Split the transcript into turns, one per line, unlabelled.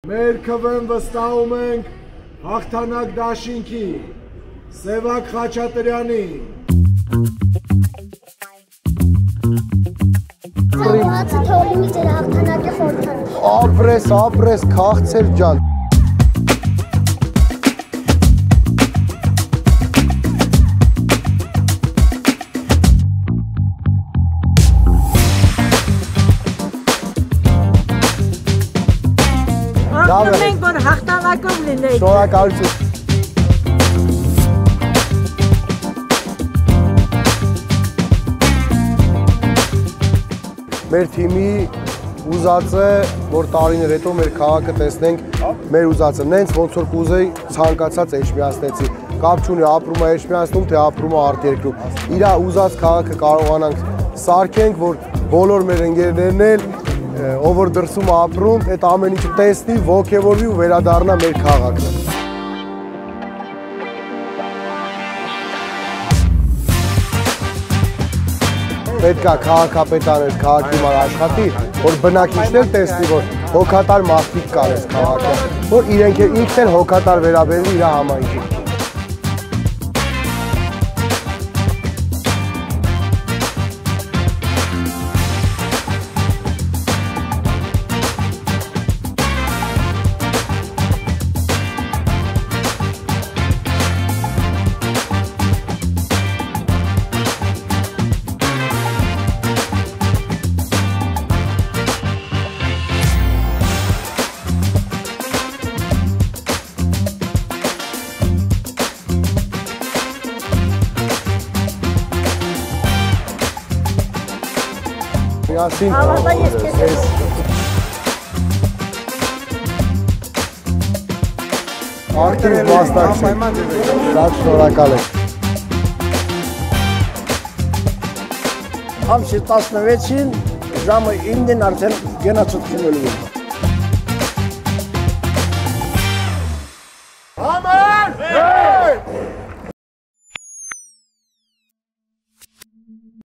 Մեր քվեն վստահում ենք հաղթանակ դաշինքի, Սևակ Խաչատրյանի։
Ծաղվածը թողինի ձեր հաղթանակի խորհրդանիշ։
Ապրես, քաղցեր ջան։
Ակնում ենք, որ հաղթանակով լինենք։
Շնորհակալություն։ Մեր թիմի ուզածը, որ տարիներ հետո մեր քաղաքը տեսնենք, մեր ուզածը նենց ոնց որ կուզեի ցանկացած էջմիածնեցի։ Կապ չունի ապրում է էջմիածնում, թե ապրում է արտերկրում։ Իր ուզած քաղաքը կարողանանք սարքենք, որ բոլոր մեր ընկերներն էլ ով որ դրսում ապրում, այդ ամեն ինչը տեսնի, ոգևորվի ու վերադառնա մեր քաղաքը։ Պետք է քաղաքապետարը քաղաքի մար աշխատի, որ բնակիչներ տեսնի, որ հոգատար մարդիկ կան այս քաղաքը, որ ինքն էլ հոգատար վերաբերվի իր համայնքին։ Միասին ակտիվ մասնակցեք, շատ շնորհակալ եմ։
Ամսի 16-ին ժամը 9-ին արդեն գնացուկ խմելու եմ։